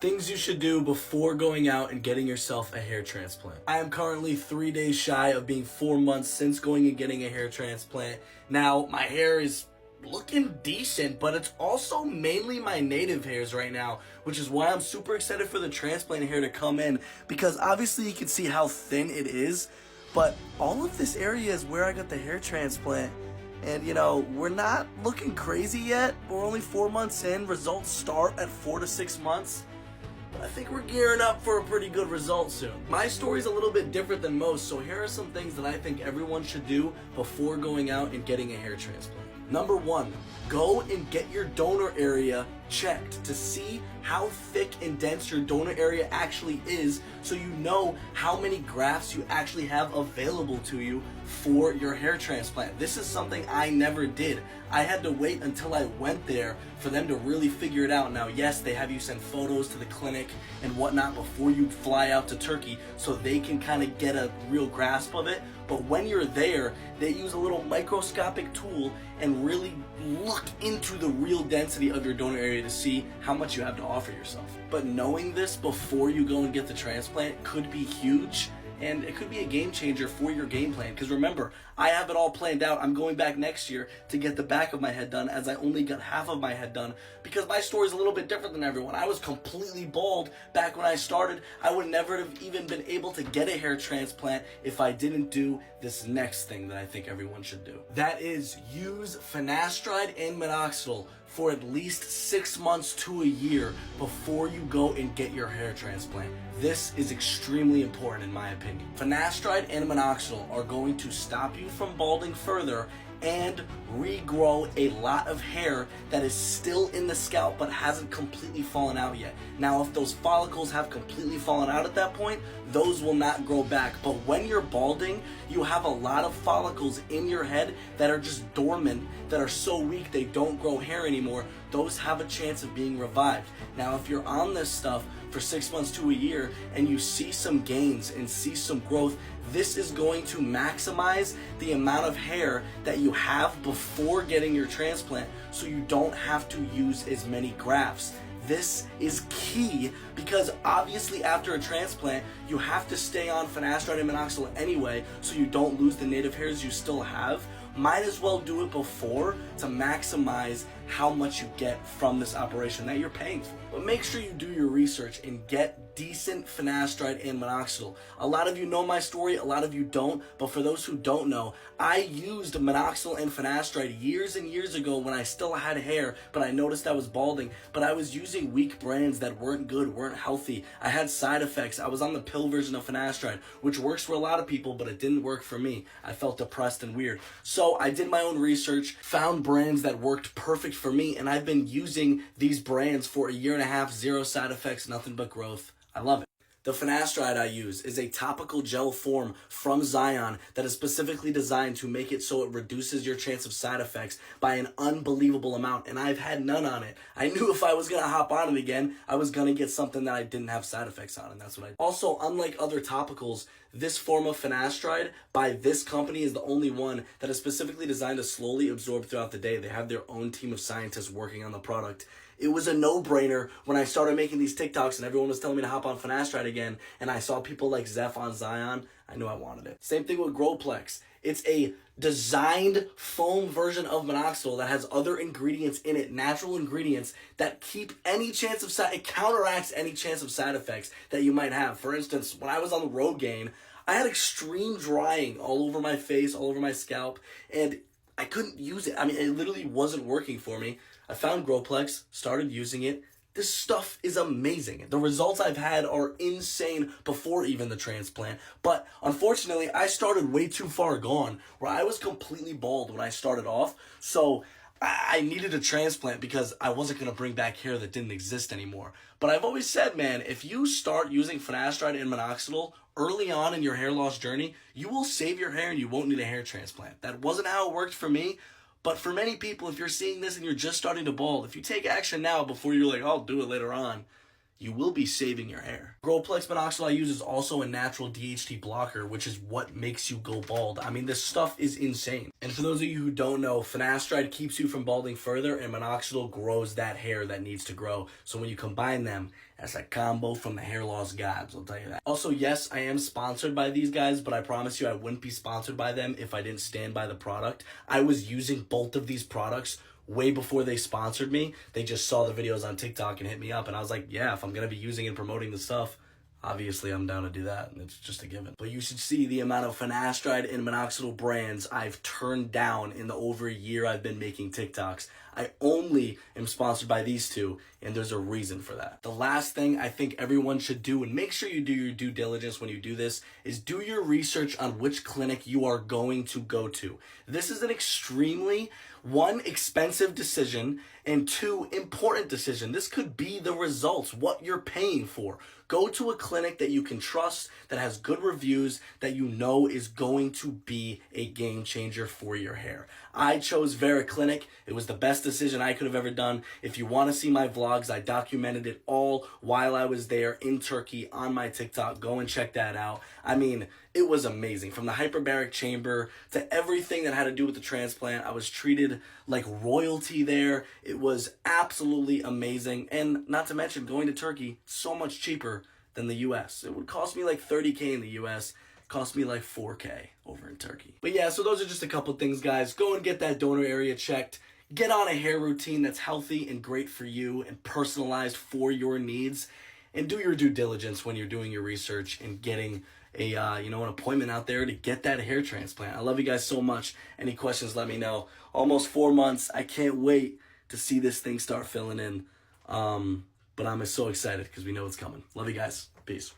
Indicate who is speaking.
Speaker 1: Things you should do before going out and getting yourself a hair transplant. I am currently 3 days shy of being 4 months since going and getting a hair transplant. Now, my hair is looking decent, but it's also mainly my native hairs right now, which is why I'm super excited for the transplant hair to come in, because obviously you can see how thin it is, but all of this area is where I got the hair transplant. And you know, we're not looking crazy yet. We're only 4 months in. Results start at 4 to 6 months. I think we're gearing up for a pretty good result soon. My story's a little bit different than most, so here are some things that I think everyone should do before going out and getting a hair transplant. Number 1, go and get your donor area checked to see how thick and dense your donor area actually is, so you know how many grafts you actually have available to you for your hair transplant. This is something I never did. I had to wait until I went there for them to really figure it out. Now, yes, they have you send photos to the clinic and whatnot before you fly out to Turkey so they can kind of get a real grasp of it. But when you're there, they use a little microscopic tool and really look into the real density of your donor area to see how much you have to offer yourself. But knowing this before you go and get the transplant could be huge, and it could be a game changer for your game plan. Because remember, I have it all planned out. I'm going back next year to get the back of my head done, as I only got half of my head done, because my story is a little bit different than everyone. I was completely bald back when I started. I would never have even been able to get a hair transplant if I didn't do this next thing that I think everyone should do. That is, use finasteride and minoxidil for at least 6 months to a year before you go and get your hair transplant. This is extremely important in my opinion. Finasteride and minoxidil are going to stop you from balding further and regrow a lot of hair that is still in the scalp but hasn't completely fallen out yet. Now, if those follicles have completely fallen out at that point, those will not grow back. But when you're balding, you have a lot of follicles in your head that are just dormant, that are so weak they don't grow hair anymore. Those have a chance of being revived. Now, if you're on this stuff for 6 months to a year and you see some gains and see some growth, this is going to maximize the amount of hair that you have before getting your transplant, so you don't have to use as many grafts. This is key because obviously after a transplant, you have to stay on finasteride and minoxidil anyway, so you don't lose the native hairs you still have. Might as well do it before to maximize how much you get from this operation that you're paying for. But make sure you do your research and get decent finasteride and minoxidil. A lot of you know my story, a lot of you don't, but for those who don't know, I used minoxidil and finasteride years and years ago when I still had hair, but I noticed I was balding, but I was using weak brands that weren't good, weren't healthy. I had side effects. I was on the pill version of finasteride, which works for a lot of people, but it didn't work for me. I felt depressed and weird. So I did my own research, found brands that worked perfect for me, and I've been using these brands for a year and a half, zero side effects, nothing but growth. I love it. The finasteride I use is a topical gel form from Zion that is specifically designed to make it so it reduces your chance of side effects by an unbelievable amount, and I've had none on it. I knew if I was going to hop on it again, I was going to get something that I didn't have side effects on, and that's what I did. Also, unlike other topicals, this form of finasteride by this company is the only one that is specifically designed to slowly absorb throughout the day. They have their own team of scientists working on the product. It was a no-brainer when I started making these TikToks and everyone was telling me to hop on finasteride again, and I saw people like Zeph on Zion. I knew I wanted it. Same thing with Growplex. It's a designed foam version of minoxidil that has other ingredients in it, natural ingredients that keep any chance of it counteracts any chance of side effects that you might have. For instance, when I was on the Rogaine, I had extreme drying all over my face, all over my scalp, and I couldn't use it. I mean, it literally wasn't working for me. I found Growplex, started using it. This stuff is amazing. The results I've had are insane before even the transplant. But unfortunately, I started way too far gone, where I was completely bald when I started off. So I needed a transplant because I wasn't going to bring back hair that didn't exist anymore. But I've always said, man, if you start using finasteride and minoxidil early on in your hair loss journey, you will save your hair and you won't need a hair transplant. That wasn't how it worked for me. But for many people, if you're seeing this and you're just starting to bald, if you take action now before you're like, I'll do it later on, you will be saving your hair. Growplex minoxidil I use is also a natural DHT blocker, which is what makes you go bald. I mean, this stuff is insane. And for those of you who don't know, finasteride keeps you from balding further, and minoxidil grows that hair that needs to grow. So when you combine them, that's a combo from the hair loss gods, I'll tell you that. Also, yes, I am sponsored by these guys, but I promise you I wouldn't be sponsored by them if I didn't stand by the product. I was using both of these products way before they sponsored me. They just saw the videos on TikTok and hit me up, and I was like, yeah, if I'm gonna be using and promoting the stuff, obviously I'm down to do that, and it's just a given. But you should see the amount of finasteride and minoxidil brands I've turned down in the over a year I've been making TikToks. I only am sponsored by these two, and there's a reason for that. The last thing I think everyone should do, and make sure you do your due diligence when you do this, is do your research on which clinic you are going to go to. This is an extremely, one, expensive decision, and two, important decision. This could be the results, what you're paying for. Go to a clinic that you can trust, that has good reviews, that you know is going to be a game changer for your hair. I chose Vera Clinic. It was the best decision I could have ever done. If you want to see my vlogs, I documented it all while I was there in Turkey on my TikTok. Go and check that out. I mean, it was amazing. From the hyperbaric chamber to everything that had to do with the transplant, I was treated like royalty there. It was absolutely amazing. And not to mention, going to Turkey, so much cheaper than the US. It would cost me like $30K in the US. Cost me like $4K over in Turkey. But yeah, so those are just a couple things, guys. Go and get that donor area checked. Get on a hair routine that's healthy and great for you and personalized for your needs. And do your due diligence when you're doing your research and getting a an appointment out there to get that hair transplant. I love you guys so much. Any questions, let me know. Almost 4 months. I can't wait to see this thing start filling in. But I'm so excited because we know it's coming. Love you guys. Peace.